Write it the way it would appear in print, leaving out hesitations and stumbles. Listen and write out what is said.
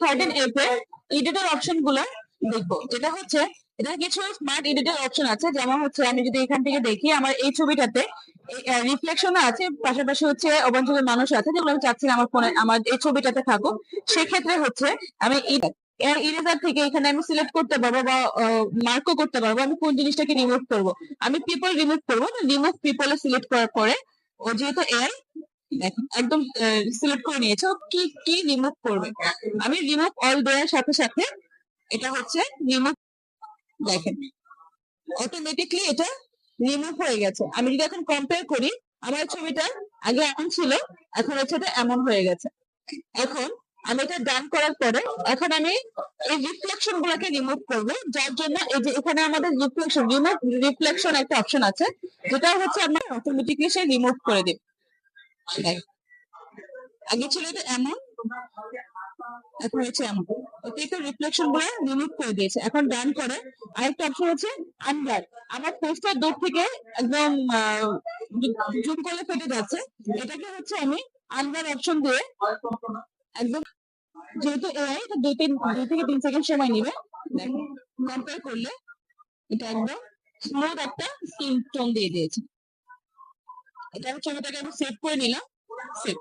13A তে editor option গুলো দেখবো, যেটা হচ্ছে এটা কিছু স্মার্ট এডিটর অপশন আছে। যেমন হচ্ছে আমি যদি এখান থেকে দেখি আমার এই ছবিটাতে রিফ্লেকশন আছে, পাশাপাশি হচ্ছে অবাঞ্ছিত মানুষ আছে, যেগুলো আমি চাচ্ছি আমার ফোনে আমার এই ছবিটাতে থাকুক। সেক্ষেত্রে হচ্ছে আমি ইরেজার থেকে এখানে আমি সিলেক্ট করতে পারবো বা মার্কও করতে পারবো আমি কোন জিনিসটাকে রিমুভ করব। আমি পিপল রিমুভ করবো, রিমুভ পিপল সিলেক্ট করার পরে ও যেহেতু এআই একদম সিলেক্ট করে নিয়েছে ও কি কি রিমুভ করবে। আমি রিমুভ অল দেওয়ার সাথে সাথে এটা হচ্ছে রিমুভ, দেখেন অটোমেটিকলি এটা রিমুভ হয়ে গেছে। আমি যদি এখন কম্পেয়ার করি, আমার ছবিটা আগে এমন ছিল, এখন হচ্ছে এটা এমন হয়ে গেছে। এখন আমি এটা ডান করার পরে এখন আমি এই রিফ্লেকশন গুলোকে রিমুভ করবো, যার জন্য এই যে এখানে আমাদের রিফ্লেকশন রিমুভ রিফ্লেকশন একটা অপশন আছে, যেটা হচ্ছে আমরা অটোমেটিকলি সে রিমুভ করে দিই। আগে ছিল এটা এমন, এখন হচ্ছে এমন। অতিরিক্ত রিফ্লেকশন গুলো রিমুভ করে দিয়েছে। এখন ডান করে আরেকটা অপশন হচ্ছে আনব্লার। আমার পোস্টার দূর থেকে একদম জুম করে ফেটে যাচ্ছে, এটাকে হচ্ছে আমি আনব্লার অপশন দিয়ে একদম, যেহেতু এআই এটা 2 থেকে 3 সেকেন্ড সময় নিবে, কম্পেয়ার করলে এটা একদম স্মুথ একটা স্কিন টোন দিয়ে দিয়েছে। এটা আমি ছবিটাকে আমি সেভ করে নিলাম। সেভ